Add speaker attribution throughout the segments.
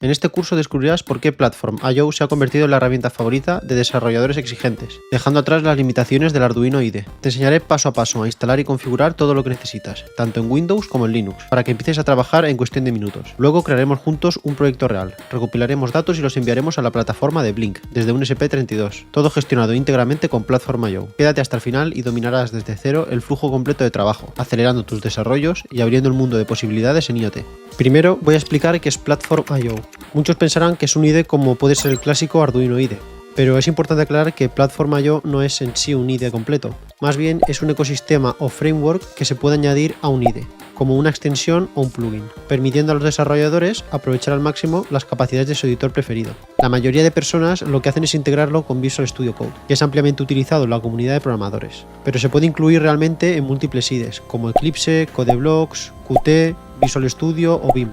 Speaker 1: En este curso descubrirás por qué Platform.io se ha convertido en la herramienta favorita de desarrolladores exigentes, dejando atrás las limitaciones del Arduino IDE. Te enseñaré paso a paso a instalar y configurar todo lo que necesitas, tanto en Windows como en Linux, para que empieces a trabajar en cuestión de minutos. Luego crearemos juntos un proyecto real, recopilaremos datos y los enviaremos a la plataforma de Blink, desde un ESP32, todo gestionado íntegramente con Platform.io. Quédate hasta el final y dominarás desde cero el flujo completo de trabajo, acelerando tus desarrollos y abriendo el mundo de posibilidades en IoT. Primero voy a explicar qué es Platform.io. Muchos pensarán que es un IDE como puede ser el clásico Arduino IDE, pero es importante aclarar que Platform.io no es en sí un IDE completo, más bien es un ecosistema o framework que se puede añadir a un IDE, como una extensión o un plugin, permitiendo a los desarrolladores aprovechar al máximo las capacidades de su editor preferido. La mayoría de personas lo que hacen es integrarlo con Visual Studio Code, que es ampliamente utilizado en la comunidad de programadores, pero se puede incluir realmente en múltiples IDEs, como Eclipse, CodeBlocks, Qt, Visual Studio o Vim.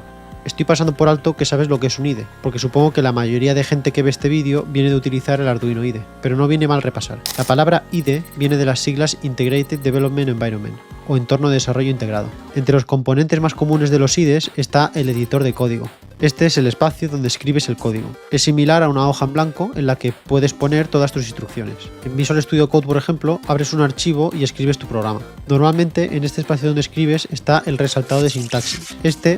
Speaker 1: Estoy pasando por alto que sabes lo que es un IDE, porque supongo que la mayoría de gente que ve este vídeo viene de utilizar el Arduino IDE, pero no viene mal repasar. La palabra IDE viene de las siglas Integrated Development Environment, o entorno de desarrollo integrado. Entre los componentes más comunes de los IDEs está el editor de código. Este es el espacio donde escribes el código. Es similar a una hoja en blanco en la que puedes poner todas tus instrucciones. En Visual Studio Code, por ejemplo, abres un archivo y escribes tu programa. Normalmente en este espacio donde escribes está el resaltado de sintaxis.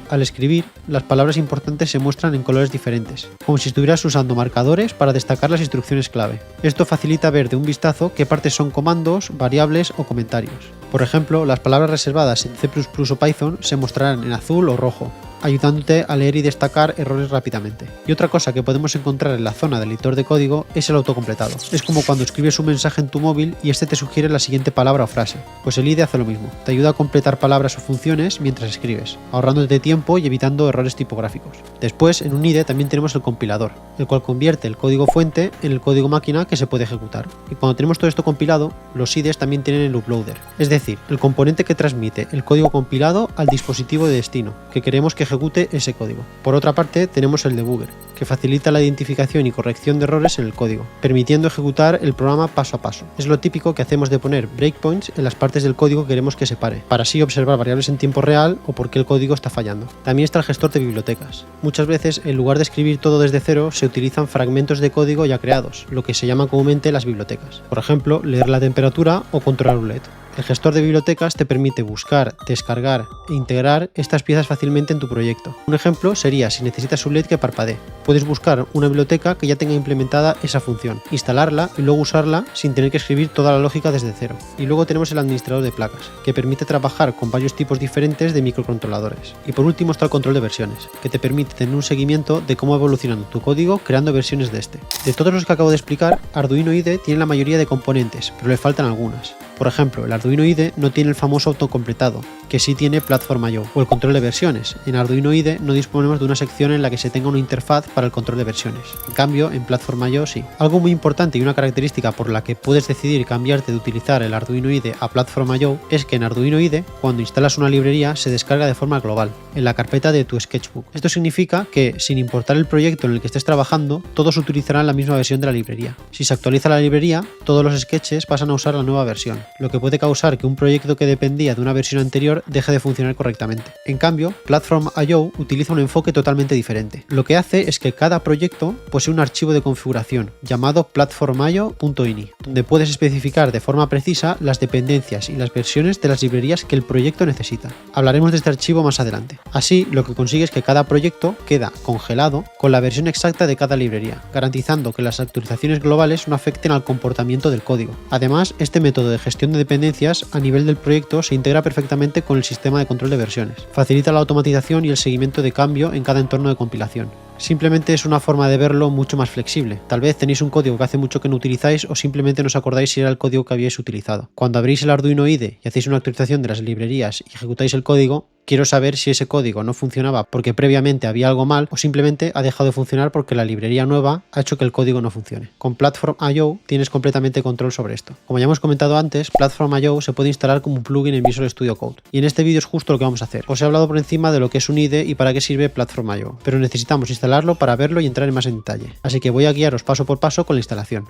Speaker 1: Al escribir, las palabras importantes se muestran en colores diferentes, como si estuvieras usando marcadores para destacar las instrucciones clave. Esto facilita ver de un vistazo qué partes son comandos, variables o comentarios. Por ejemplo, las palabras reservadas en C++ o Python se mostrarán en azul o rojo, ayudándote a leer y destacar errores rápidamente. Y otra cosa que podemos encontrar en la zona del editor de código es el autocompletado. Es como cuando escribes un mensaje en tu móvil y este te sugiere la siguiente palabra o frase. Pues el IDE hace lo mismo, te ayuda a completar palabras o funciones mientras escribes, ahorrándote tiempo y evitando errores tipográficos. Después, en un IDE también tenemos el compilador, el cual convierte el código fuente en el código máquina que se puede ejecutar. Y cuando tenemos todo esto compilado, los IDEs también tienen el uploader, es decir, el componente que transmite el código compilado al dispositivo de destino, que queremos que ejecute ese código. Por otra parte, tenemos el debugger, que facilita la identificación y corrección de errores en el código, permitiendo ejecutar el programa paso a paso. Es lo típico que hacemos de poner breakpoints en las partes del código que queremos que se pare, para así observar variables en tiempo real o por qué el código está fallando. También está el gestor de bibliotecas. Muchas veces, en lugar de escribir todo desde cero, se utilizan fragmentos de código ya creados, lo que se llaman comúnmente las bibliotecas. Por ejemplo, leer la temperatura o controlar un LED. El gestor de bibliotecas te permite buscar, descargar e integrar estas piezas fácilmente en tu proyecto. Un ejemplo sería si necesitas un LED que parpadee. Puedes buscar una biblioteca que ya tenga implementada esa función, instalarla y luego usarla sin tener que escribir toda la lógica desde cero. Y luego tenemos el administrador de placas, que permite trabajar con varios tipos diferentes de microcontroladores. Y por último está el control de versiones, que te permite tener un seguimiento de cómo va evolucionando tu código creando versiones de este. De todos los que acabo de explicar, Arduino IDE tiene la mayoría de componentes, pero le faltan algunas. Por ejemplo, el Arduino IDE no tiene el famoso autocompletado, que sí tiene Platform.io, o el control de versiones. En Arduino IDE no disponemos de una sección en la que se tenga una interfaz para el control de versiones. En cambio, en Platform.io sí. Algo muy importante y una característica por la que puedes decidir cambiarte de utilizar el Arduino IDE a Platform.io es que en Arduino IDE, cuando instalas una librería, se descarga de forma global, en la carpeta de tu Sketchbook. Esto significa que, sin importar el proyecto en el que estés trabajando, todos utilizarán la misma versión de la librería. Si se actualiza la librería, todos los sketches pasan a usar la nueva versión, lo que puede causar que un proyecto que dependía de una versión anterior deje de funcionar correctamente. En cambio, Platform.io utiliza un enfoque totalmente diferente. Lo que hace es que cada proyecto posee un archivo de configuración llamado platform.io.ini, donde puedes especificar de forma precisa las dependencias y las versiones de las librerías que el proyecto necesita. Hablaremos de este archivo más adelante. Así, lo que consigue es que cada proyecto queda congelado con la versión exacta de cada librería, garantizando que las actualizaciones globales no afecten al comportamiento del código. Además, este método de gestión de dependencias a nivel del proyecto se integra perfectamente con el sistema de control de versiones. Facilita la automatización y el seguimiento de cambio en cada entorno de compilación. Simplemente es una forma de verlo mucho más flexible. Tal vez tenéis un código que hace mucho que no utilizáis o simplemente no os acordáis si era el código que habíais utilizado. Cuando abrís el Arduino IDE y hacéis una actualización de las librerías y ejecutáis el código, quiero saber si ese código no funcionaba porque previamente había algo mal o simplemente ha dejado de funcionar porque la librería nueva ha hecho que el código no funcione. Con Platform.io tienes completamente control sobre esto. Como ya hemos comentado antes, Platform.io se puede instalar como un plugin en Visual Studio Code. Y en este vídeo es justo lo que vamos a hacer. Os he hablado por encima de lo que es un IDE y para qué sirve Platform.io, pero necesitamos instalarlo para verlo y entrar en más en detalle. Así que voy a guiaros paso por paso con la instalación.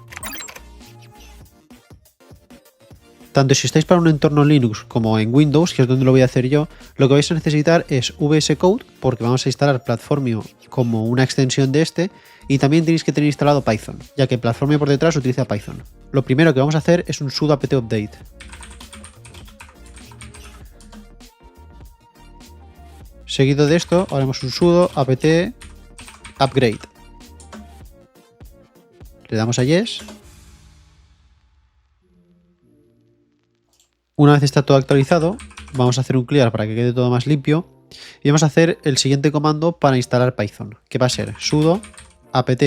Speaker 1: Tanto si estáis para un entorno Linux como en Windows, que es donde lo voy a hacer yo, lo que vais a necesitar es VS Code, porque vamos a instalar Platformio como una extensión de este, y también tenéis que tener instalado Python, ya que Platformio por detrás utiliza Python. Lo primero que vamos a hacer es un sudo apt update. Seguido de esto, haremos un sudo apt upgrade. Le damos a yes. Una vez está todo actualizado, vamos a hacer un clear para que quede todo más limpio y vamos a hacer el siguiente comando para instalar Python, que va a ser sudo apt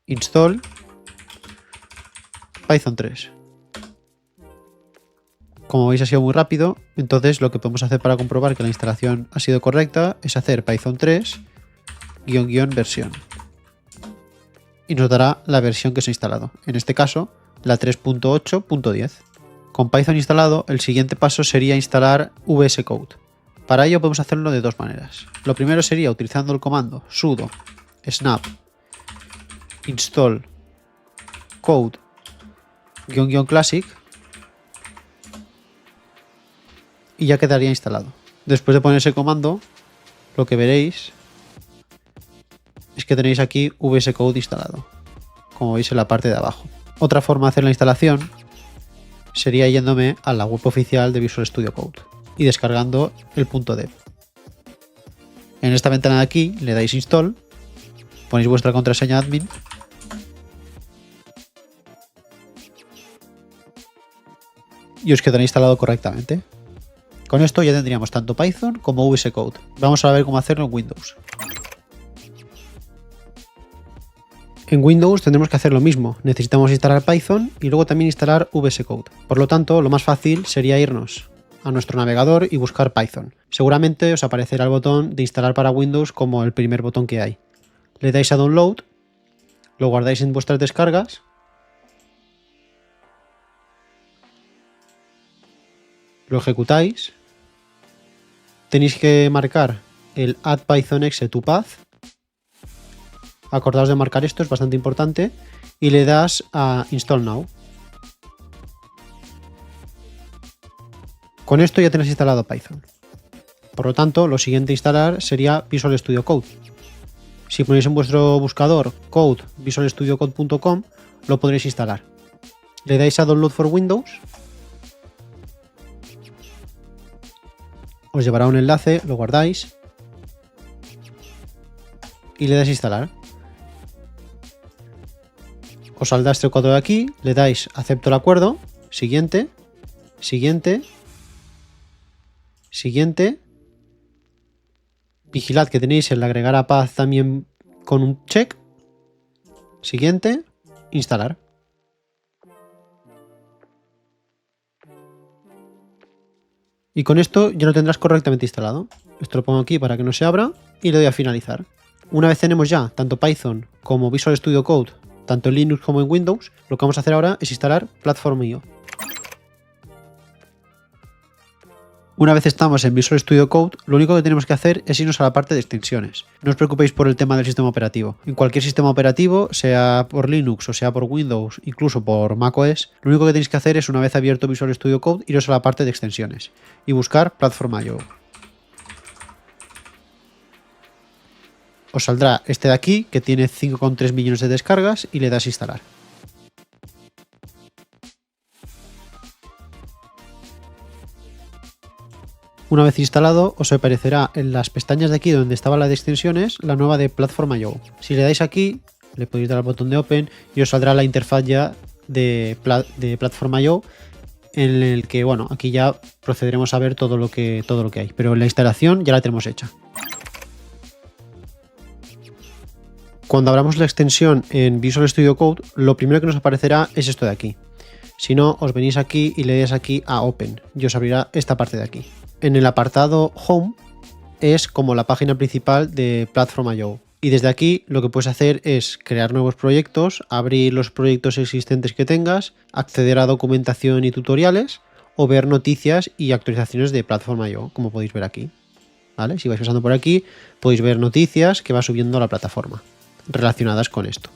Speaker 1: install Python 3. Como veis ha sido muy rápido, entonces lo que podemos hacer para comprobar que la instalación ha sido correcta es hacer Python 3 -- versión y nos dará la versión que se ha instalado, en este caso la 3.8.10. Con Python instalado, el siguiente paso sería instalar VS Code. Para ello podemos hacerlo de dos maneras. Lo primero sería utilizando el comando sudo snap install code -- y ya quedaría instalado. Después de poner ese comando, lo que veréis es que tenéis aquí VS Code instalado, como veis en la parte de abajo. Otra forma de hacer la instalación sería yéndome a la web oficial de Visual Studio Code y descargando el .dev. En esta ventana de aquí le dais install, ponéis vuestra contraseña admin y os quedará instalado correctamente. Con esto ya tendríamos tanto Python como VS Code. Vamos a ver cómo hacerlo en Windows. En Windows tendremos que hacer lo mismo, necesitamos instalar Python y luego también instalar VS Code. Por lo tanto, lo más fácil sería irnos a nuestro navegador y buscar Python. Seguramente os aparecerá el botón de instalar para Windows como el primer botón que hay. Le dais a Download, lo guardáis en vuestras descargas lo ejecutáis, tenéis que marcar el Add Python Exe to Path. Acordaos de marcar esto, es bastante importante, y le das a Install Now. Con esto ya tenéis instalado Python. Por lo tanto, lo siguiente a instalar sería Visual Studio Code. Si ponéis en vuestro buscador code visualstudiocode.com, lo podréis instalar. Le dais a Download for Windows, os llevará a un enlace, lo guardáis y le dais a instalar. Os saldrá este cuadro de aquí, le dais acepto el acuerdo, siguiente, siguiente, siguiente. Vigilad que tenéis el agregar a path también con un check. Siguiente, instalar. Y con esto ya lo tendrás correctamente instalado. Esto lo pongo aquí para que no se abra y le doy a finalizar. Una vez tenemos ya tanto Python como Visual Studio Code, tanto en Linux como en Windows, lo que vamos a hacer ahora es instalar Platform.io. Una vez estamos en Visual Studio Code, lo único que tenemos que hacer es irnos a la parte de extensiones. No os preocupéis por el tema del sistema operativo. En cualquier sistema operativo, sea por Linux o sea por Windows, incluso por macOS, lo único que tenéis que hacer es, una vez abierto Visual Studio Code, iros a la parte de extensiones y buscar Platform.io. Os saldrá este de aquí, que tiene 5,3 millones de descargas, y le das a instalar. Una vez instalado, os aparecerá en las pestañas de aquí donde estaba la de extensiones, la nueva de Platform.io. Si le dais aquí, le podéis dar al botón de Open y os saldrá la interfaz ya de Platform.io, en el que, bueno, aquí ya procederemos a ver todo lo que hay, pero la instalación ya la tenemos hecha. Cuando abramos la extensión en Visual Studio Code, lo primero que nos aparecerá es esto de aquí. Si no, os venís aquí y le dais aquí a Open y os abrirá esta parte de aquí. En el apartado Home es como la página principal de Platform.io. Y desde aquí lo que puedes hacer es crear nuevos proyectos, abrir los proyectos existentes que tengas, acceder a documentación y tutoriales o ver noticias y actualizaciones de Platform.io, como podéis ver aquí. ¿Vale? Si vais pasando por aquí, podéis ver noticias que va subiendo la plataforma relacionadas con esto.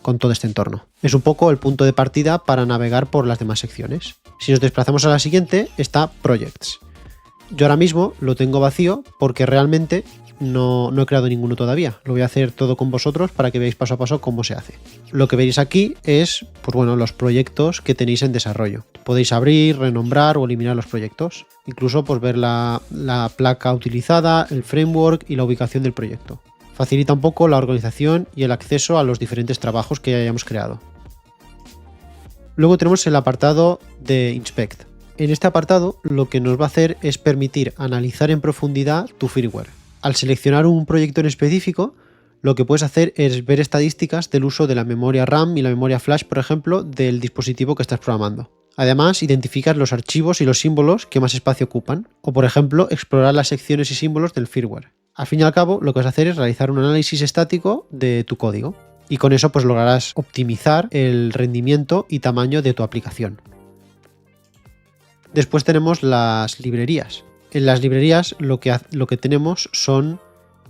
Speaker 1: con todo este entorno. Es un poco el punto de partida para navegar por las demás secciones. Si nos desplazamos a la siguiente, está Projects. Yo ahora mismo lo tengo vacío porque realmente no he creado ninguno todavía. Lo voy a hacer todo con vosotros para que veáis paso a paso cómo se hace. Lo que veréis aquí es, pues bueno, los proyectos que tenéis en desarrollo. Podéis abrir, renombrar o eliminar los proyectos. Incluso pues ver la placa utilizada, el framework y la ubicación del proyecto. Facilita un poco la organización y el acceso a los diferentes trabajos que hayamos creado. Luego tenemos el apartado de Inspect. En este apartado lo que nos va a hacer es permitir analizar en profundidad tu firmware. Al seleccionar un proyecto en específico, lo que puedes hacer es ver estadísticas del uso de la memoria RAM y la memoria flash, por ejemplo, del dispositivo que estás programando. Además, identificas los archivos y los símbolos que más espacio ocupan, o por ejemplo, explorar las secciones y símbolos del firmware. Al fin y al cabo, lo que vas a hacer es realizar un análisis estático de tu código, y con eso pues lograrás optimizar el rendimiento y tamaño de tu aplicación. Después tenemos las librerías. En las librerías lo que tenemos son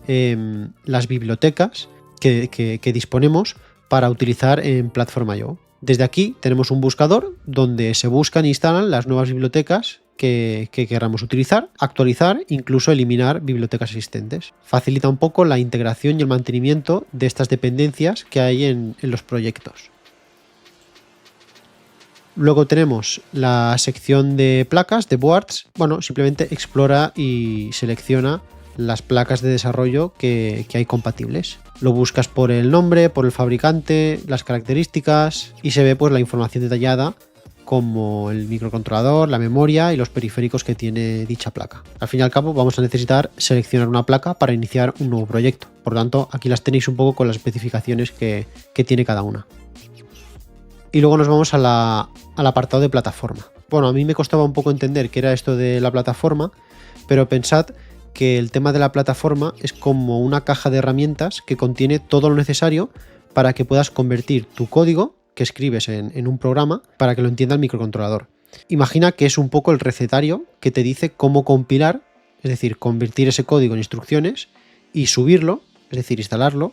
Speaker 1: las bibliotecas que disponemos para utilizar en Platform.io. Desde aquí tenemos un buscador donde se buscan e instalan las nuevas bibliotecas que queramos utilizar, actualizar, incluso eliminar bibliotecas existentes. Facilita un poco la integración y el mantenimiento de estas dependencias que hay en los proyectos. Luego tenemos la sección de placas, de boards. Bueno, simplemente explora y selecciona las placas de desarrollo que hay compatibles. Lo buscas por el nombre, por el fabricante, las características y se ve pues la información detallada como el microcontrolador, la memoria y los periféricos que tiene dicha placa. Al fin y al cabo vamos a necesitar seleccionar una placa para iniciar un nuevo proyecto. Por lo tanto, aquí las tenéis un poco con las especificaciones que tiene cada una. Y luego nos vamos al apartado de plataforma. Bueno, a mí me costaba un poco entender qué era esto de la plataforma, pero pensad que el tema de la plataforma es como una caja de herramientas que contiene todo lo necesario para que puedas convertir tu código que escribes en un programa para que lo entienda el microcontrolador. Imagina que es un poco el recetario que te dice cómo compilar, es decir, convertir ese código en instrucciones y subirlo, es decir, instalarlo,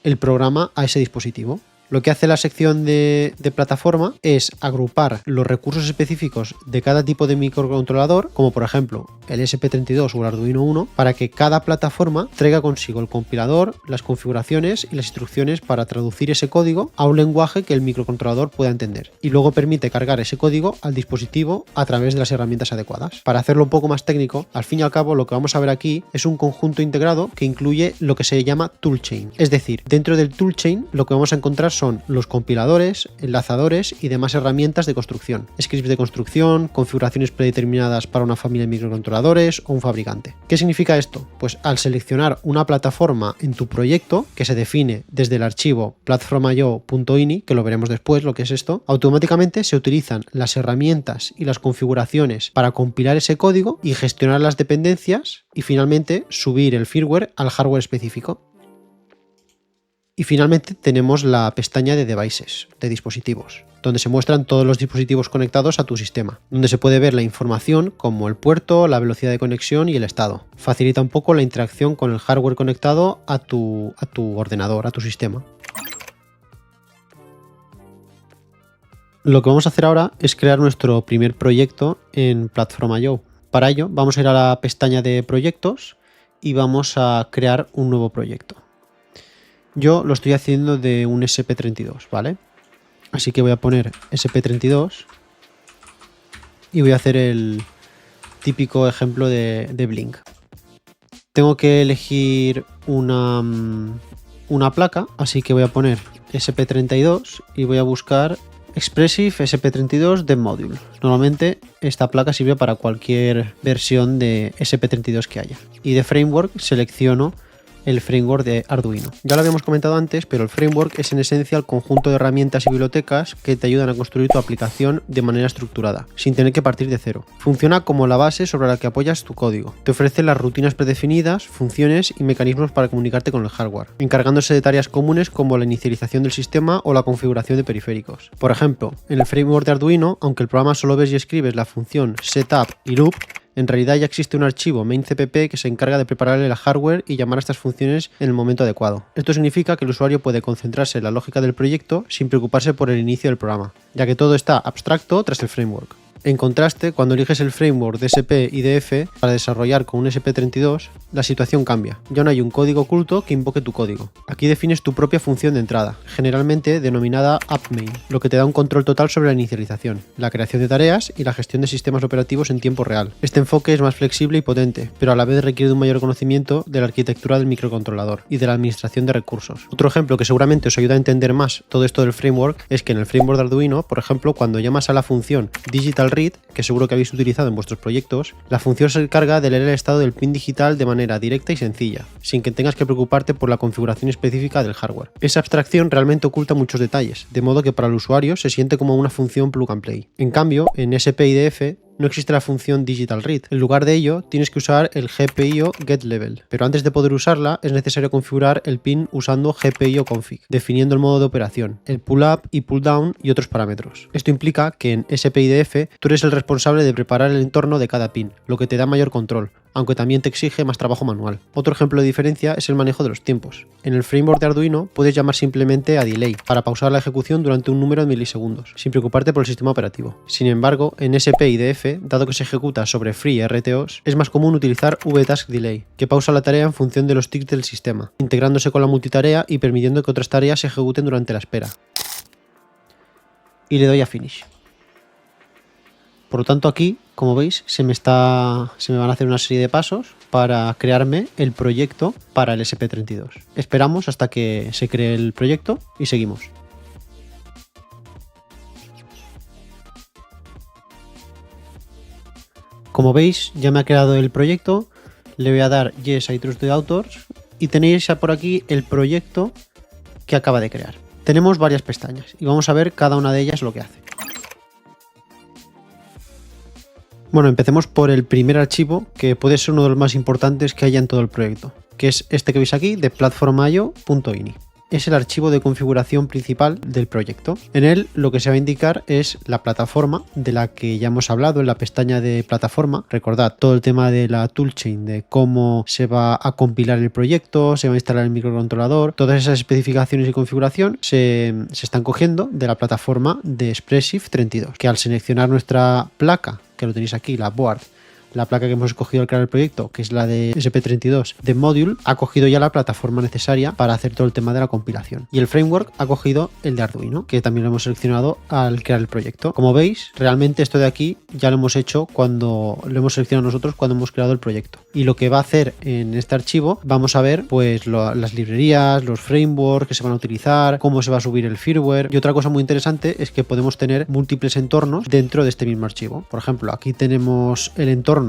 Speaker 1: el programa a ese dispositivo. Lo que hace la sección de plataforma es agrupar los recursos específicos de cada tipo de microcontrolador, como por ejemplo el ESP32 o el Arduino Uno, para que cada plataforma traiga consigo el compilador, las configuraciones y las instrucciones para traducir ese código a un lenguaje que el microcontrolador pueda entender. Y luego permite cargar ese código al dispositivo a través de las herramientas adecuadas. Para hacerlo un poco más técnico, al fin y al cabo lo que vamos a ver aquí es un conjunto integrado que incluye lo que se llama toolchain. Es decir, dentro del toolchain lo que vamos a encontrar son los compiladores, enlazadores y demás herramientas de construcción, scripts de construcción, configuraciones predeterminadas para una familia de microcontroladores o un fabricante. ¿Qué significa esto? Pues al seleccionar una plataforma en tu proyecto, que se define desde el archivo platform.io.ini, que lo veremos después lo que es esto, automáticamente se utilizan las herramientas y las configuraciones para compilar ese código y gestionar las dependencias y finalmente subir el firmware al hardware específico. Y finalmente tenemos la pestaña de Devices, de dispositivos, donde se muestran todos los dispositivos conectados a tu sistema, donde se puede ver la información como el puerto, la velocidad de conexión y el estado. Facilita un poco la interacción con el hardware conectado a tu ordenador, a tu sistema. Lo que vamos a hacer ahora es crear nuestro primer proyecto en Platform.io. Para ello vamos a ir a la pestaña de proyectos y vamos a crear un nuevo proyecto. Yo lo estoy haciendo de un ESP32, ¿vale? Así que voy a poner ESP32 y voy a hacer el típico ejemplo de Blink. Tengo que elegir una placa, así que voy a poner ESP32 y voy a buscar Expressive ESP32 Dev Module. Normalmente esta placa sirve para cualquier versión de ESP32 que haya. Y de framework selecciono el framework de Arduino. Ya lo habíamos comentado antes, pero el framework es en esencia el conjunto de herramientas y bibliotecas que te ayudan a construir tu aplicación de manera estructurada, sin tener que partir de cero. Funciona como la base sobre la que apoyas tu código. Te ofrece las rutinas predefinidas, funciones y mecanismos para comunicarte con el hardware, encargándose de tareas comunes como la inicialización del sistema o la configuración de periféricos. Por ejemplo, en el framework de Arduino, aunque el programa solo ves y escribes la función setup y loop, En realidad ya existe un archivo main.cpp que se encarga de preparar el hardware y llamar a estas funciones en el momento adecuado. Esto significa que el usuario puede concentrarse en la lógica del proyecto sin preocuparse por el inicio del programa, ya que todo está abstracto tras el framework. En contraste, cuando eliges el framework DSP-IDF para desarrollar con un SP32, la situación cambia. Ya no hay un código oculto que invoque tu código. Aquí defines tu propia función de entrada, generalmente denominada appmain, lo que te da un control total sobre la inicialización, la creación de tareas y la gestión de sistemas operativos en tiempo real. Este enfoque es más flexible y potente, pero a la vez requiere de un mayor conocimiento de la arquitectura del microcontrolador y de la administración de recursos. Otro ejemplo que seguramente os ayuda a entender más todo esto del framework es que en el framework de Arduino, por ejemplo, cuando llamas a la función digitalRead, que seguro que habéis utilizado en vuestros proyectos, la función se encarga de leer el estado del pin digital de manera directa y sencilla, sin que tengas que preocuparte por la configuración específica del hardware. Esa abstracción realmente oculta muchos detalles, de modo que para el usuario se siente como una función plug and play. En cambio, en SP-IDF no existe la función digitalRead. En lugar de ello, tienes que usar el GPIO getLevel, pero antes de poder usarla es necesario configurar el pin usando GPIO config, definiendo el modo de operación, el pull up y pull down y otros parámetros. Esto implica que en SP-IDF tú eres el responsable de preparar el entorno de cada pin, lo que te da mayor control, aunque también te exige más trabajo manual. Otro ejemplo de diferencia es el manejo de los tiempos. En el framework de Arduino puedes llamar simplemente a delay para pausar la ejecución durante un número de milisegundos, sin preocuparte por el sistema operativo. Sin embargo, en SP-IDF, dado que se ejecuta sobre free RTOs, es más común utilizar vtask delay, que pausa la tarea en función de los tics del sistema, integrándose con la multitarea y permitiendo que otras tareas se ejecuten durante la espera. Y le doy a finish. Por lo tanto, aquí, como veis, se me van a hacer una serie de pasos para crearme el proyecto para el SP32. Esperamos hasta que se cree el proyecto y seguimos. Como veis, ya me ha creado el proyecto. Le voy a dar Yes, I trust the authors y tenéis ya por aquí el proyecto que acaba de crear. Tenemos varias pestañas y vamos a ver cada una de ellas lo que hace. Bueno, empecemos por el primer archivo, que puede ser uno de los más importantes que haya en todo el proyecto, que es este que veis aquí de platform.io.ini. Es el archivo de configuración principal del proyecto. En él lo que se va a indicar es la plataforma de la que ya hemos hablado en la pestaña de plataforma. Recordad todo el tema de la toolchain, de cómo se va a compilar el proyecto, se va a instalar el microcontrolador. Todas esas especificaciones y configuración se están cogiendo de la plataforma de Espressif32, que al seleccionar nuestra placa, que lo tenéis aquí, la board, la placa que hemos escogido al crear el proyecto, que es la de SP32 de Module, ha cogido ya la plataforma necesaria para hacer todo el tema de la compilación. Y el framework ha cogido el de Arduino, que también lo hemos seleccionado al crear el proyecto. Como veis, realmente esto de aquí ya lo hemos hecho cuando lo hemos seleccionado nosotros cuando hemos creado el proyecto. Y lo que va a hacer en este archivo, vamos a ver pues las librerías, los frameworks que se van a utilizar, cómo se va a subir el firmware. Y otra cosa muy interesante es que podemos tener múltiples entornos dentro de este mismo archivo. Por ejemplo, aquí tenemos el entorno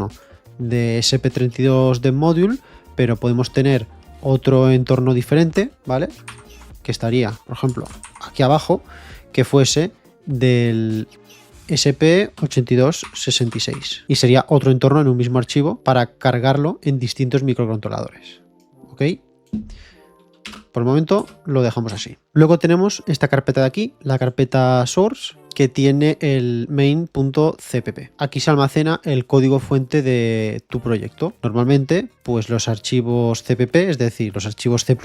Speaker 1: de SP32 de Module, pero podemos tener otro entorno diferente, ¿vale? Que estaría, por ejemplo, aquí abajo, que fuese del SP8266 y sería otro entorno en un mismo archivo para cargarlo en distintos microcontroladores. ¿Ok? Por el momento lo dejamos así. Luego tenemos esta carpeta de aquí, la carpeta source, que tiene el main.cpp. Aquí se almacena el código fuente de tu proyecto. Normalmente, pues los archivos CPP, es decir, los archivos C++,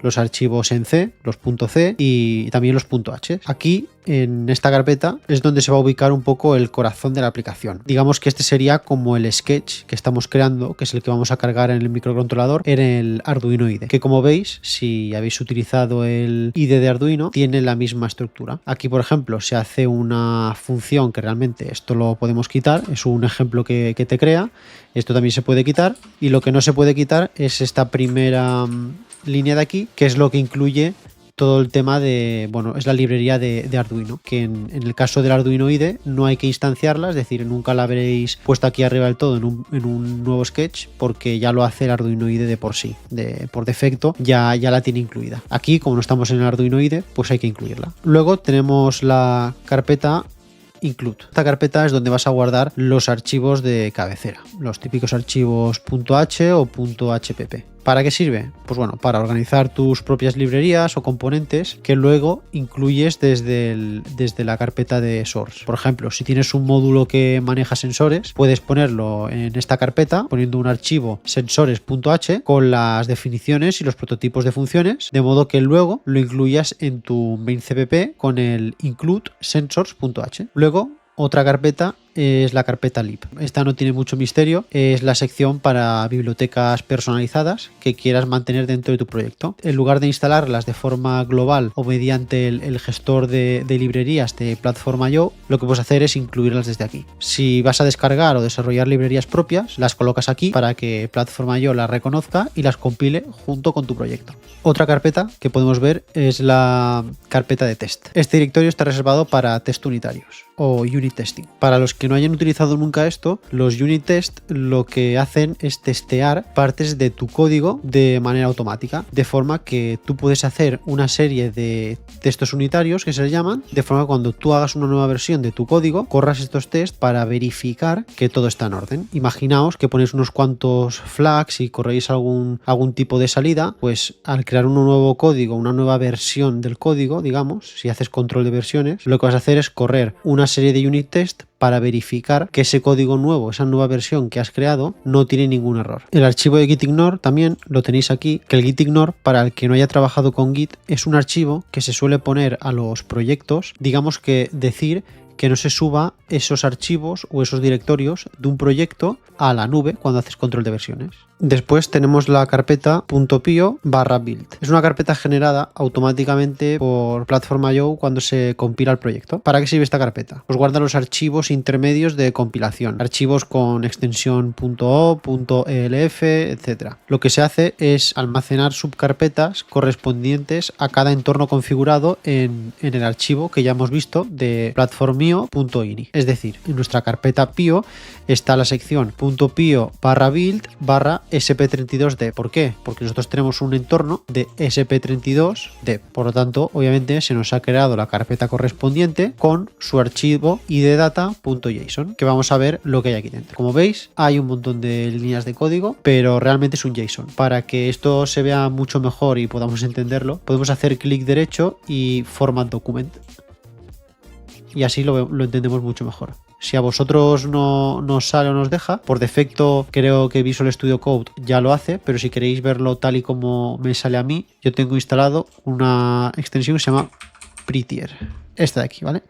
Speaker 1: los archivos en C, los .c y también los .h. Aquí, en esta carpeta, es donde se va a ubicar un poco el corazón de la aplicación. Digamos que este sería como el sketch que estamos creando, que es el que vamos a cargar en el microcontrolador en el Arduino IDE, que como veis, si habéis utilizado el IDE de Arduino, tiene la misma estructura. Aquí, por ejemplo, se hace una función que realmente esto lo podemos quitar, es un ejemplo que te crea, esto también se puede quitar, y lo que no se puede quitar es esta primera línea de aquí, que es lo que incluye todo el tema de, bueno, es la librería de Arduino, que en el caso del Arduino IDE no hay que instanciarla, es decir, nunca la habréis puesto aquí arriba del todo en un nuevo sketch, porque ya lo hace el Arduino IDE de por sí, por defecto ya la tiene incluida. Aquí, como no estamos en el Arduino IDE, pues hay que incluirla. Luego tenemos la carpeta include. Esta carpeta es donde vas a guardar los archivos de cabecera, los típicos archivos .h o .hpp. ¿Para qué sirve? Pues bueno, para organizar tus propias librerías o componentes que luego incluyes desde la carpeta de source. Por ejemplo, si tienes un módulo que maneja sensores, puedes ponerlo en esta carpeta poniendo un archivo sensores.h con las definiciones y los prototipos de funciones, de modo que luego lo incluyas en tu main cpp con el include sensors.h. Luego, otra carpeta es la carpeta lib. Esta no tiene mucho misterio, es la sección para bibliotecas personalizadas que quieras mantener dentro de tu proyecto. En lugar de instalarlas de forma global o mediante el gestor de librerías de Platform.io, lo que puedes hacer es incluirlas desde aquí. Si vas a descargar o desarrollar librerías propias, las colocas aquí para que Platform.io las reconozca y las compile junto con tu proyecto. Otra carpeta que podemos ver es la carpeta de test. Este directorio está reservado para test unitarios o unit testing. Para los que no hayan utilizado nunca esto, los unit test lo que hacen es testear partes de tu código de manera automática, de forma que tú puedes hacer una serie de textos unitarios que se les llaman, de forma que cuando tú hagas una nueva versión de tu código, corras estos tests para verificar que todo está en orden. Imaginaos que ponéis unos cuantos flags y corréis algún tipo de salida, pues al crear un nuevo código, una nueva versión del código, digamos, si haces control de versiones, lo que vas a hacer es correr una serie de unit test para verificar que ese código nuevo, esa nueva versión que has creado, no tiene ningún error. El archivo de gitignore también lo tenéis aquí, que el gitignore, para el que no haya trabajado con Git, es un archivo que se suele poner a los proyectos, digamos que decir que no se suba esos archivos o esos directorios de un proyecto a la nube cuando haces control de versiones. Después tenemos la carpeta .pio/build. Es una carpeta generada automáticamente por Platform.io cuando se compila el proyecto. ¿Para qué sirve esta carpeta? Pues guarda los archivos intermedios de compilación, archivos con extensión .o, .elf, etc. Lo que se hace es almacenar subcarpetas correspondientes a cada entorno configurado en el archivo que ya hemos visto de platform.io.ini. Es decir, en nuestra carpeta pio está la sección .pio/build/sp32d. ¿Por qué? Porque nosotros tenemos un entorno de sp32d. Por lo tanto, obviamente se nos ha creado la carpeta correspondiente con su archivo idedata.json, que vamos a ver lo que hay aquí dentro. Como veis, hay un montón de líneas de código, pero realmente es un JSON. Para que esto se vea mucho mejor y podamos entenderlo, podemos hacer clic derecho y Format Document. Y así lo entendemos mucho mejor. Si a vosotros no nos sale o nos deja, por defecto creo que Visual Studio Code ya lo hace, pero si queréis verlo tal y como me sale a mí, yo tengo instalado una extensión que se llama Prettier. Esta de aquí, ¿vale?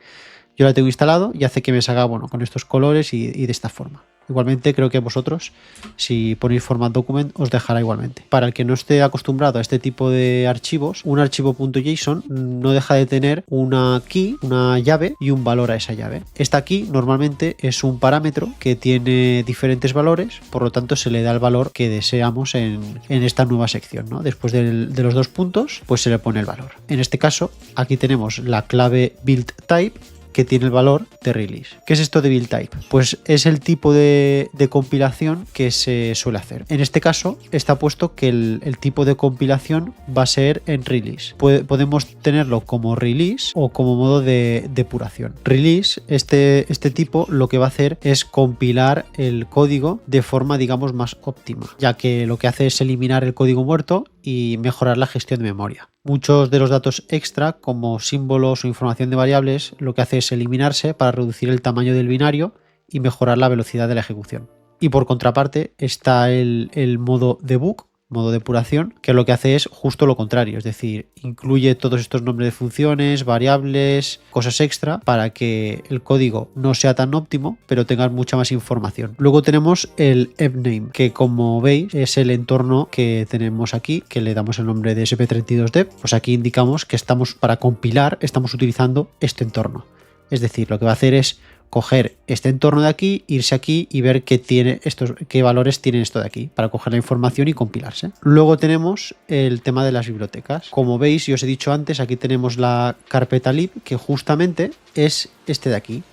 Speaker 1: Yo la tengo instalado y hace que me salga, bueno, con estos colores y de esta forma. Igualmente creo que vosotros, si ponéis Format Document, os dejará igualmente. Para el que no esté acostumbrado a este tipo de archivos, un archivo .json no deja de tener una key, una llave y un valor a esa llave. Esta key normalmente es un parámetro que tiene diferentes valores, por lo tanto se le da el valor que deseamos en esta nueva sección, ¿no? Después de los dos puntos, pues se le pone el valor. En este caso, aquí tenemos la clave build type, que tiene el valor de release. ¿Qué es esto de build type? Pues es el tipo de compilación que se suele hacer. En este caso está puesto que el tipo de compilación va a ser en release. Podemos tenerlo como release o como modo de depuración. Release, este tipo lo que va a hacer es compilar el código de forma, digamos, más óptima, ya que lo que hace es eliminar el código muerto y mejorar la gestión de memoria. Muchos de los datos extra, como símbolos o información de variables, lo que hace es eliminarse para reducir el tamaño del binario y mejorar la velocidad de la ejecución. Y por contraparte está el modo debug, modo depuración, que lo que hace es justo lo contrario, es decir, incluye todos estos nombres de funciones, variables, cosas extra para que el código no sea tan óptimo, pero tenga mucha más información. Luego tenemos el env, que como veis es el entorno que tenemos aquí, que le damos el nombre de sp32d, pues aquí indicamos que para compilar estamos utilizando este entorno. Es decir, lo que va a hacer es coger este entorno de aquí, irse aquí y ver qué valores tienen esto de aquí para coger la información y compilarse. Luego tenemos el tema de las bibliotecas. Como veis, yo os he dicho antes, aquí tenemos la carpeta lib, que justamente es este de aquí.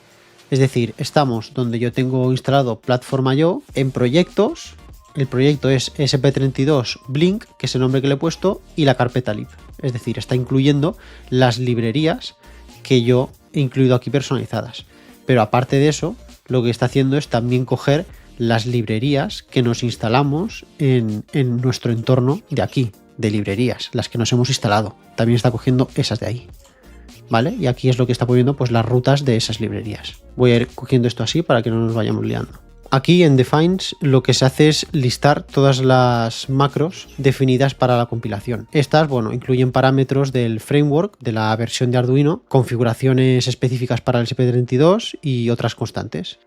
Speaker 1: Es decir, estamos donde yo tengo instalado Platform.io en proyectos. El proyecto es sp32 blink, que es el nombre que le he puesto, y la carpeta lib. Es decir, está incluyendo las librerías que yo he incluido aquí personalizadas. Pero aparte de eso, lo que está haciendo es también coger las librerías que nos instalamos en nuestro entorno de aquí, de librerías, las que nos hemos instalado. También está cogiendo esas de ahí, ¿vale? Y aquí es lo que está poniendo pues las rutas de esas librerías. Voy a ir cogiendo esto así para que no nos vayamos liando. Aquí en Defines lo que se hace es listar todas las macros definidas para la compilación. Estas, bueno, incluyen parámetros del framework, de la versión de Arduino, configuraciones específicas para el ESP32 y otras constantes.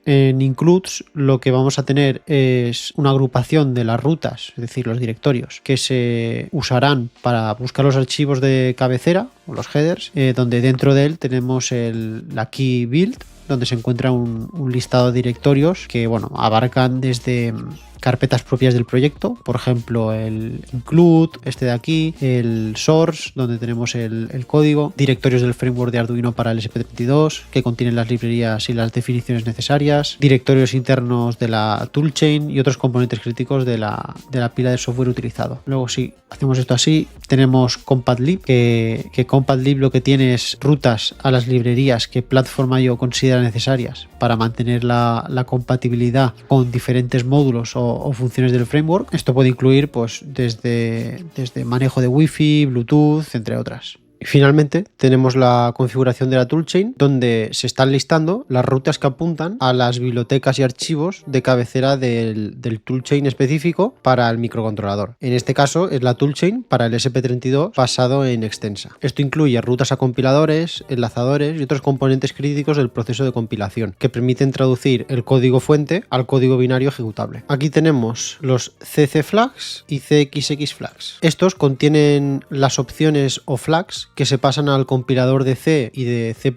Speaker 1: En includes lo que vamos a tener es una agrupación de las rutas, es decir, los directorios, que se usarán para buscar los archivos de cabecera o los headers, donde dentro de él tenemos la key build, donde se encuentra un listado de directorios que, bueno, abarcan desde carpetas propias del proyecto, por ejemplo el include, este de aquí, el source, donde tenemos el código, directorios del framework de Arduino para el ESP32, que contienen las librerías y las definiciones necesarias, directorios internos de la toolchain y otros componentes críticos de la pila de software utilizado. Luego, si hacemos esto así, tenemos compat.lib, que compat.lib lo que tiene es rutas a las librerías que Platform.io considera necesarias para mantener la compatibilidad con diferentes módulos o funciones del framework. Esto puede incluir pues desde manejo de Wi-Fi, Bluetooth, entre otras. Y finalmente tenemos la configuración de la toolchain, donde se están listando las rutas que apuntan a las bibliotecas y archivos de cabecera del toolchain específico para el microcontrolador. En este caso es la toolchain para el ESP32 basado en Extensa. Esto incluye rutas a compiladores, enlazadores y otros componentes críticos del proceso de compilación que permiten traducir el código fuente al código binario ejecutable. Aquí tenemos los CC flags y CXX flags. Estos contienen las opciones o flags que se pasan al compilador de C y de C++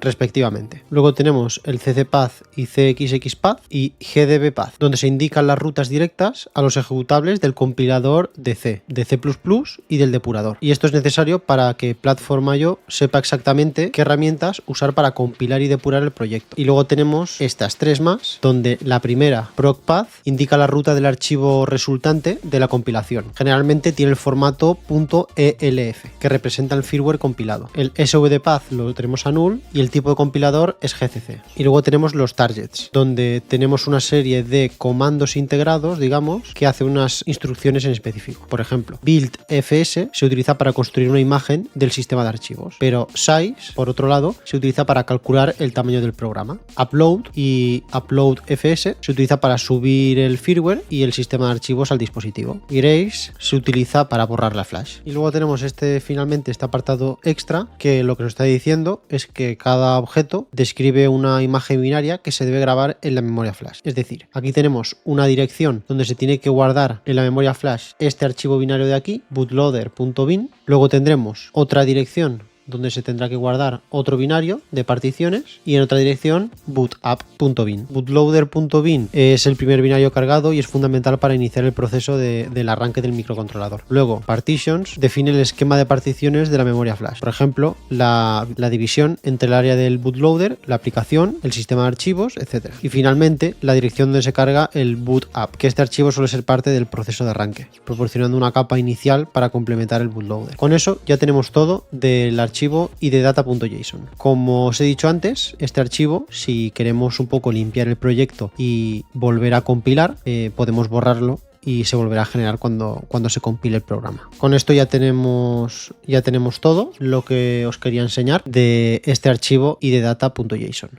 Speaker 1: respectivamente. Luego tenemos el ccpath y cxxpath y gdbpath, donde se indican las rutas directas a los ejecutables del compilador de C y del depurador. Y esto es necesario para que Platform.io sepa exactamente qué herramientas usar para compilar y depurar el proyecto. Y luego tenemos estas tres más, donde la primera, procpath, indica la ruta del archivo resultante de la compilación. Generalmente tiene el formato .elf, que representa el firmware compilado. El svdpath lo tenemos a null y el tipo de compilador es gcc. Y luego tenemos los targets, donde tenemos una serie de comandos integrados, digamos, que hacen unas instrucciones en específico. Por ejemplo, buildfs se utiliza para construir una imagen del sistema de archivos, pero size, por otro lado, se utiliza para calcular el tamaño del programa. Upload y uploadfs se utiliza para subir el firmware y el sistema de archivos al dispositivo. Erase se utiliza para borrar la flash. Y luego tenemos finalmente este apartado extra, que lo que nos está diciendo es que cada objeto describe una imagen binaria que se debe grabar en la memoria flash. Es decir, aquí tenemos una dirección donde se tiene que guardar en la memoria flash este archivo binario de aquí, bootloader.bin. Luego tendremos otra dirección donde se tendrá que guardar otro binario de particiones y en otra dirección bootup.bin. Bootloader.bin es el primer binario cargado y es fundamental para iniciar el proceso del arranque del microcontrolador. Luego, partitions define el esquema de particiones de la memoria flash. Por ejemplo, la división entre el área del bootloader, la aplicación, el sistema de archivos, etc. Y finalmente, la dirección donde se carga el bootup, que este archivo suele ser parte del proceso de arranque, proporcionando una capa inicial para complementar el bootloader. Con eso ya tenemos todo del archivo y de data.json. Como os he dicho antes, este archivo, si queremos un poco limpiar el proyecto y volver a compilar, podemos borrarlo y se volverá a generar cuando se compile el programa. Con esto ya tenemos todo lo que os quería enseñar de este archivo y de data.json.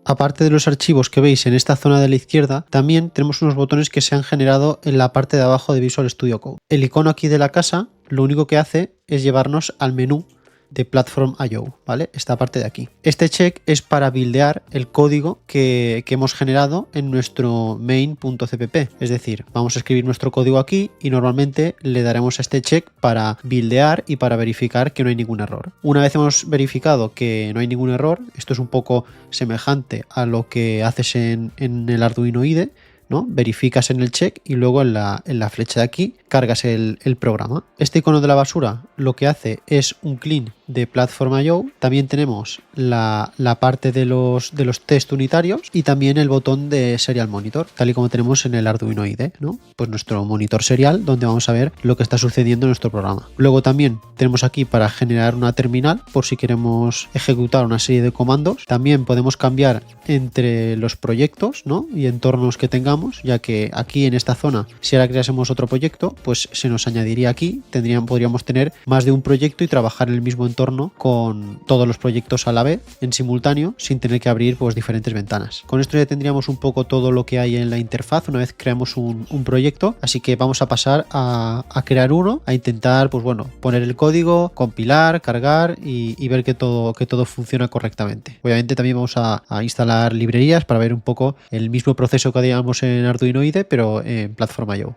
Speaker 1: Aparte de los archivos que veis en esta zona de la izquierda, también tenemos unos botones que se han generado en la parte de abajo de Visual Studio Code. El icono aquí de la casa lo único que hace es llevarnos al menú de Platform.io, ¿vale? Esta parte de aquí. Este check es para buildear el código que hemos generado en nuestro main.cpp. Es decir, vamos a escribir nuestro código aquí y normalmente le daremos a este check para buildear y para verificar que no hay ningún error. Una vez hemos verificado que no hay ningún error, esto es un poco semejante a lo que haces en el Arduino IDE, ¿no? Verificas en el check y luego en la flecha de aquí cargas el programa. Este icono de la basura lo que hace es un clean de Platform.io también tenemos la parte de los test unitarios y también el botón de Serial Monitor, tal y como tenemos en el Arduino IDE, ¿no? Pues nuestro monitor serial donde vamos a ver lo que está sucediendo en nuestro programa. Luego también tenemos aquí para generar una terminal por si queremos ejecutar una serie de comandos. También podemos cambiar entre los proyectos, ¿no? Y entornos que tengamos, ya que aquí en esta zona, si ahora creásemos otro proyecto, pues se nos añadiría aquí, podríamos tener más de un proyecto y trabajar en el mismo entorno con todos los proyectos a la vez, en simultáneo, sin tener que abrir pues diferentes ventanas. Con esto ya tendríamos un poco todo lo que hay en la interfaz una vez creamos un proyecto, así que vamos a pasar a crear uno, a intentar pues bueno, poner el código, compilar, cargar y ver que todo funciona correctamente. Obviamente también vamos a instalar librerías para ver un poco el mismo proceso que haríamos en Arduino IDE, pero en Platform.io.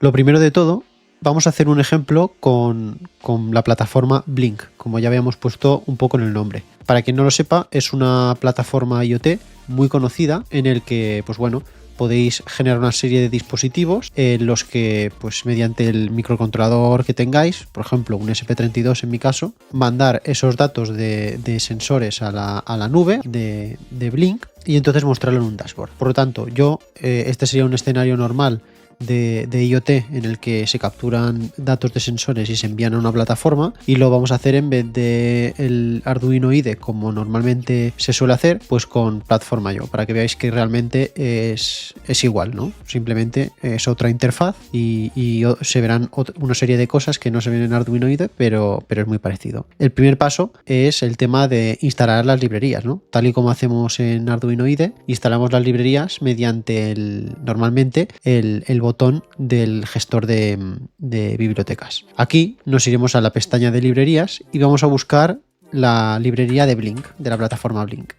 Speaker 1: Lo primero de todo, vamos a hacer un ejemplo con la plataforma Blink, como ya habíamos puesto un poco en el nombre. Para quien no lo sepa, es una plataforma IoT muy conocida en el que, pues bueno, podéis generar una serie de dispositivos en los que, pues mediante el microcontrolador que tengáis, por ejemplo un SP32 en mi caso, mandar esos datos de sensores a la nube de Blink y entonces mostrarlo en un dashboard. Por lo tanto, este sería un escenario normal de IoT en el que se capturan datos de sensores y se envían a una plataforma, y lo vamos a hacer en vez de el Arduino IDE como normalmente se suele hacer, pues con Platform.io, para que veáis que realmente es igual, ¿no? Simplemente es otra interfaz y se verán una serie de cosas que no se ven en Arduino IDE, pero es muy parecido. El primer paso es el tema de instalar las librerías, ¿no? Tal y como hacemos en Arduino IDE, instalamos las librerías mediante normalmente el botón del gestor de bibliotecas. Aquí nos iremos a la pestaña de librerías y vamos a buscar la librería de Blink, de la plataforma Blink.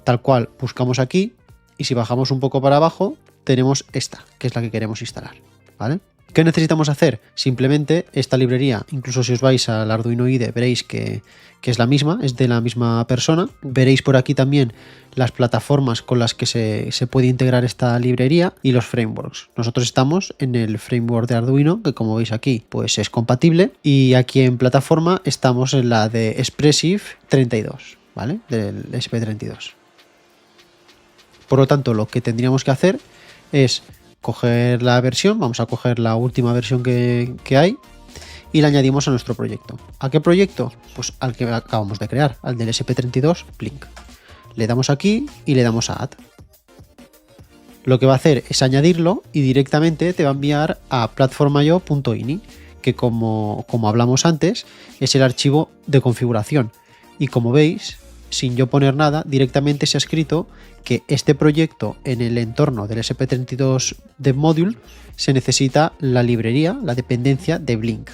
Speaker 1: Tal cual, buscamos aquí y si bajamos un poco para abajo tenemos esta, que es la que queremos instalar, ¿vale? ¿Qué necesitamos hacer? Simplemente esta librería, incluso si os vais al Arduino IDE veréis que es la misma, es de la misma persona. Veréis por aquí también las plataformas con las que se puede integrar esta librería y los frameworks. Nosotros estamos en el framework de Arduino, que como veis aquí pues es compatible, y aquí en plataforma estamos en la de Espressif 32, ¿vale? Del SP32. Por lo tanto, lo que tendríamos que hacer es coger la versión, vamos a coger la última versión que hay y la añadimos a nuestro proyecto. ¿A qué proyecto? Pues al que acabamos de crear, al del SP32 Blink. Le damos aquí y le damos a Add. Lo que va a hacer es añadirlo y directamente te va a enviar a platform.io.ini, que como hablamos antes, es el archivo de configuración. Y como veis, sin yo poner nada, directamente se ha escrito que este proyecto en el entorno del SP32 Dev Module se necesita la librería, la dependencia de Blink,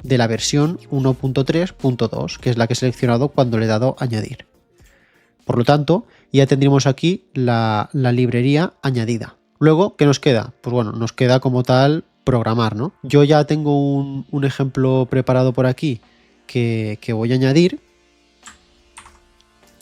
Speaker 1: de la versión 1.3.2, que es la que he seleccionado cuando le he dado añadir. Por lo tanto, ya tendríamos aquí la librería añadida. Luego, ¿qué nos queda? Pues bueno, nos queda como tal programar, ¿no? Yo ya tengo un ejemplo preparado por aquí que voy a añadir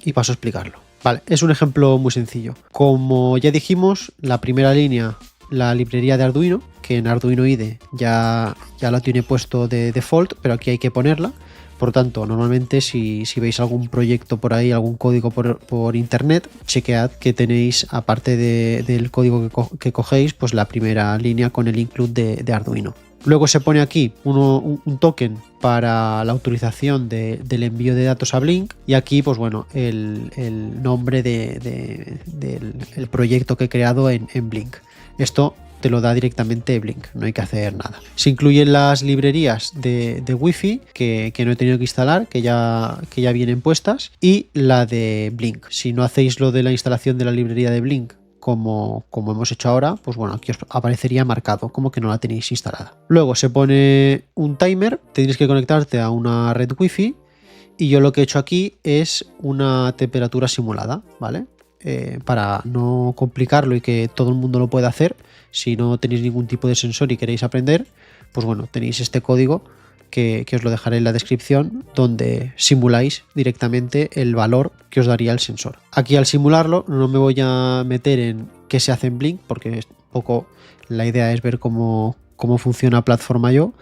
Speaker 1: y paso a explicarlo. Vale, es un ejemplo muy sencillo. Como ya dijimos, la primera línea, la librería de Arduino, que en Arduino IDE ya la tiene puesto de default, pero aquí hay que ponerla. Por lo tanto, normalmente si veis algún proyecto por ahí, algún código por internet, chequead que tenéis, aparte del código que cogéis, pues la primera línea con el include de Arduino. Luego se pone aquí un token para la autorización del envío de datos a Blink, y aquí pues bueno, el nombre del proyecto que he creado en Blink. Esto te lo da directamente Blink, no hay que hacer nada. Se incluyen las librerías de Wi-Fi que no he tenido que instalar, que ya vienen puestas, y la de Blink. Si no hacéis lo de la instalación de la librería de Blink como hemos hecho ahora, pues bueno, aquí os aparecería marcado como que no la tenéis instalada. Luego se pone un timer, tenéis que conectarte a una red Wi-Fi, y yo lo que he hecho aquí es una temperatura simulada, ¿vale? Para no complicarlo y que todo el mundo lo pueda hacer, si no tenéis ningún tipo de sensor y queréis aprender, pues bueno, tenéis este código que os lo dejaré en la descripción, donde simuláis directamente el valor que os daría el sensor. Aquí al simularlo no me voy a meter en qué se hace en Blink, porque es un poco la idea es ver cómo funciona Platform.io,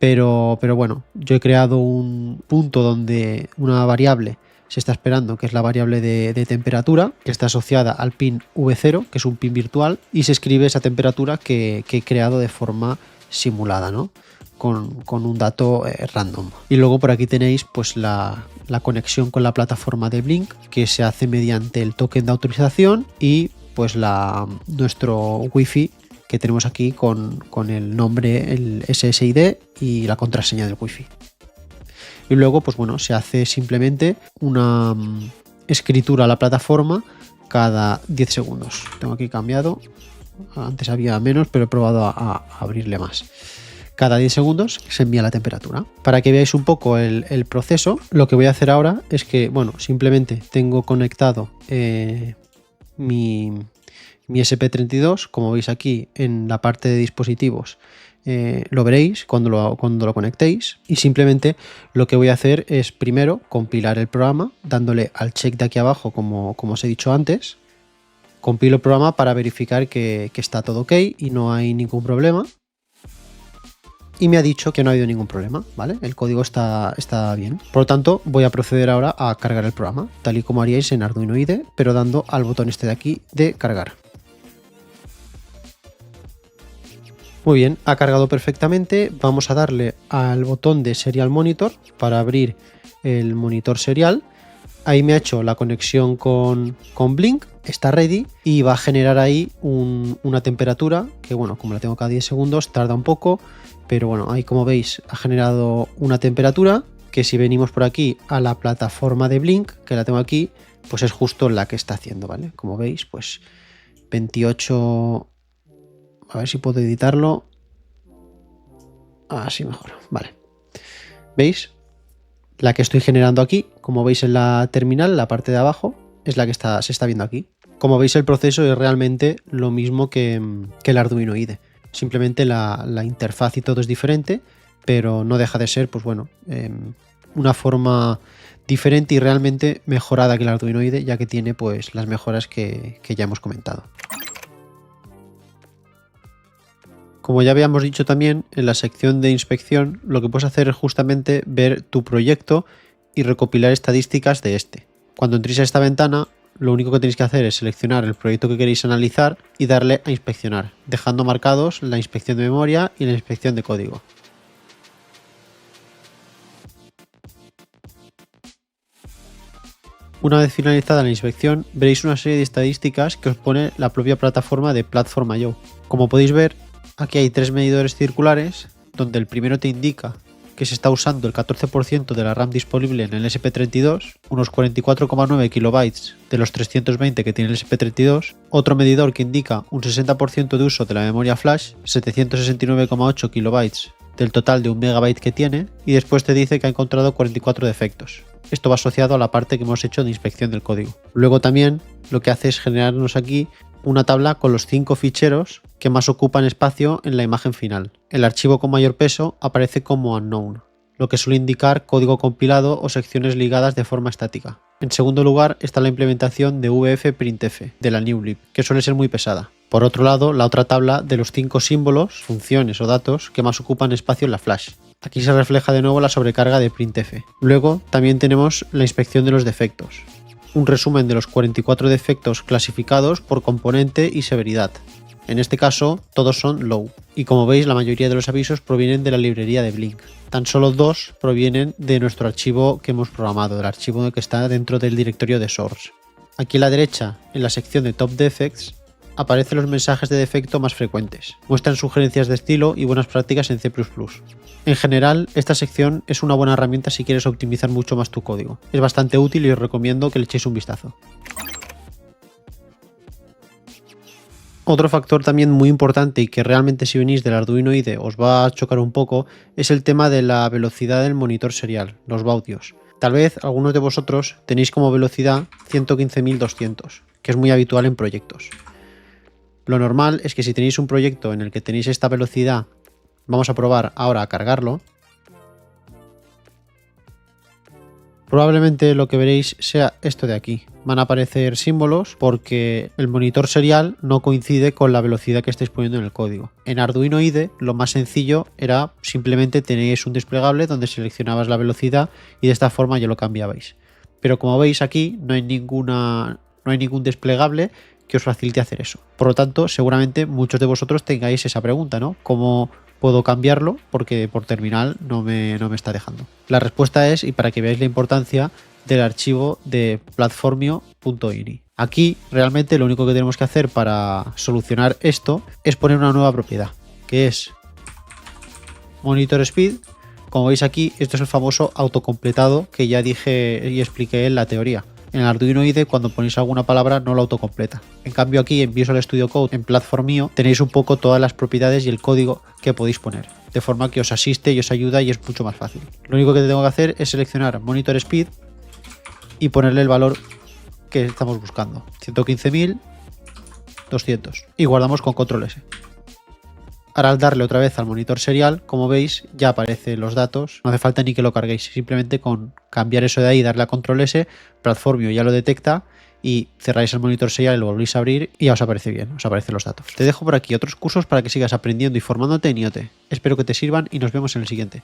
Speaker 1: pero bueno, yo he creado un punto donde una variable se está esperando, que es la variable de temperatura, que está asociada al pin V0, que es un pin virtual, y se escribe esa temperatura que he creado de forma simulada, ¿no? Con un dato random. Y luego por aquí tenéis pues la conexión con la plataforma de Blink, que se hace mediante el token de autorización y pues nuestro Wi-Fi que tenemos aquí con el nombre, el SSID y la contraseña del Wi-Fi. Y luego pues bueno, se hace simplemente una escritura a la plataforma cada 10 segundos. Tengo aquí cambiado, antes había menos, pero he probado a abrirle más. Cada 10 segundos se envía la temperatura. Para que veáis un poco el proceso, lo que voy a hacer ahora es que, bueno, simplemente tengo conectado mi SP32, como veis aquí en la parte de dispositivos. Lo veréis cuando lo conectéis, y simplemente lo que voy a hacer es primero compilar el programa dándole al check de aquí abajo como os he dicho antes. Compilo el programa para verificar que está todo ok y no hay ningún problema. Y me ha dicho que no ha habido ningún problema, ¿vale? El código está bien. Por lo tanto, voy a proceder ahora a cargar el programa, tal y como haríais en Arduino IDE, pero dando al botón este de aquí de cargar. Muy bien, ha cargado perfectamente. Vamos a darle al botón de Serial Monitor para abrir el monitor serial. Ahí me ha hecho la conexión con Blink, está ready y va a generar ahí una temperatura que, bueno, como la tengo cada 10 segundos, tarda un poco, pero bueno, ahí como veis ha generado una temperatura que si venimos por aquí a la plataforma de Blink, que la tengo aquí, pues es justo la que está haciendo, ¿vale? Como veis, pues 28... A ver si puedo editarlo. Así mejor, vale. ¿Veis? La que estoy generando aquí, como veis en la terminal, la parte de abajo, es la que se está viendo aquí. Como veis, el proceso es realmente lo mismo que el Arduino IDE. Simplemente la interfaz y todo es diferente, pero no deja de ser, pues bueno, una forma diferente y realmente mejorada que el Arduino IDE, ya que tiene pues las mejoras que ya hemos comentado. Como ya habíamos dicho también, en la sección de inspección lo que puedes hacer es justamente ver tu proyecto y recopilar estadísticas de este. Cuando entréis a esta ventana, lo único que tenéis que hacer es seleccionar el proyecto que queréis analizar y darle a inspeccionar, dejando marcados la inspección de memoria y la inspección de código. Una vez finalizada la inspección, veréis una serie de estadísticas que os pone la propia plataforma de Platform.io. Como podéis ver, aquí hay 3 medidores circulares, donde el primero te indica que se está usando el 14% de la RAM disponible en el SP32, unos 44,9 kilobytes de los 320 que tiene el SP32, otro medidor que indica un 60% de uso de la memoria flash, 769,8 kilobytes del total de 1 megabyte que tiene, y después te dice que ha encontrado 44 defectos. Esto va asociado a la parte que hemos hecho de inspección del código. Luego también lo que hace es generarnos aquí una tabla con los 5 ficheros que más ocupan espacio en la imagen final. El archivo con mayor peso aparece como unknown, lo que suele indicar código compilado o secciones ligadas de forma estática. En segundo lugar está la implementación de VF-printf de la newlib, que suele ser muy pesada. Por otro lado, la otra tabla de los 5 símbolos, funciones o datos que más ocupan espacio en la flash. Aquí se refleja de nuevo la sobrecarga de printf. Luego también tenemos la inspección de los defectos. Un resumen de los 44 defectos clasificados por componente y severidad. En este caso, todos son low, y como veis la mayoría de los avisos provienen de la librería de Blink. Tan solo 2 provienen de nuestro archivo que hemos programado, del archivo que está dentro del directorio de source. Aquí a la derecha, en la sección de Top Defects, aparecen los mensajes de defecto más frecuentes. Muestran sugerencias de estilo y buenas prácticas en C++. En general, esta sección es una buena herramienta si quieres optimizar mucho más tu código. Es bastante útil y os recomiendo que le echéis un vistazo. Otro factor también muy importante y que realmente si venís del Arduino IDE os va a chocar un poco es el tema de la velocidad del monitor serial, los baudios. Tal vez algunos de vosotros tenéis como velocidad 115.200, que es muy habitual en proyectos. Lo normal es que si tenéis un proyecto en el que tenéis esta velocidad, vamos a probar ahora a cargarlo. Probablemente lo que veréis sea esto de aquí, van a aparecer símbolos porque el monitor serial no coincide con la velocidad que estáis poniendo en el código. En Arduino IDE lo más sencillo era simplemente tenéis un desplegable donde seleccionabas la velocidad y de esta forma ya lo cambiabais. Pero como veis aquí no hay ningún desplegable que os facilite hacer eso. Por lo tanto, seguramente muchos de vosotros tengáis esa pregunta, ¿no? ¿Cómo puedo cambiarlo? Porque por terminal no me está dejando. La respuesta es, y para que veáis la importancia, del archivo de platformio.ini. Aquí realmente lo único que tenemos que hacer para solucionar esto es poner una nueva propiedad, que es monitor speed. Como veis aquí, esto es el famoso autocompletado que ya dije y expliqué en la teoría. En el Arduino IDE, cuando ponéis alguna palabra, no lo autocompleta. En cambio aquí en Visual Studio Code, en Platformio, tenéis un poco todas las propiedades y el código que podéis poner. De forma que os asiste y os ayuda y es mucho más fácil. Lo único que tengo que hacer es seleccionar monitor speed y ponerle el valor que estamos buscando. 115.200. Y guardamos con control S. Ahora al darle otra vez al monitor serial, como veis, ya aparecen los datos. No hace falta ni que lo carguéis. Simplemente con cambiar eso de ahí y darle a control S, Platformio ya lo detecta y cerráis el monitor serial y lo volvéis a abrir y ya os aparece bien, os aparecen los datos. Te dejo por aquí otros cursos para que sigas aprendiendo y formándote en IoT. Espero que te sirvan y nos vemos en el siguiente.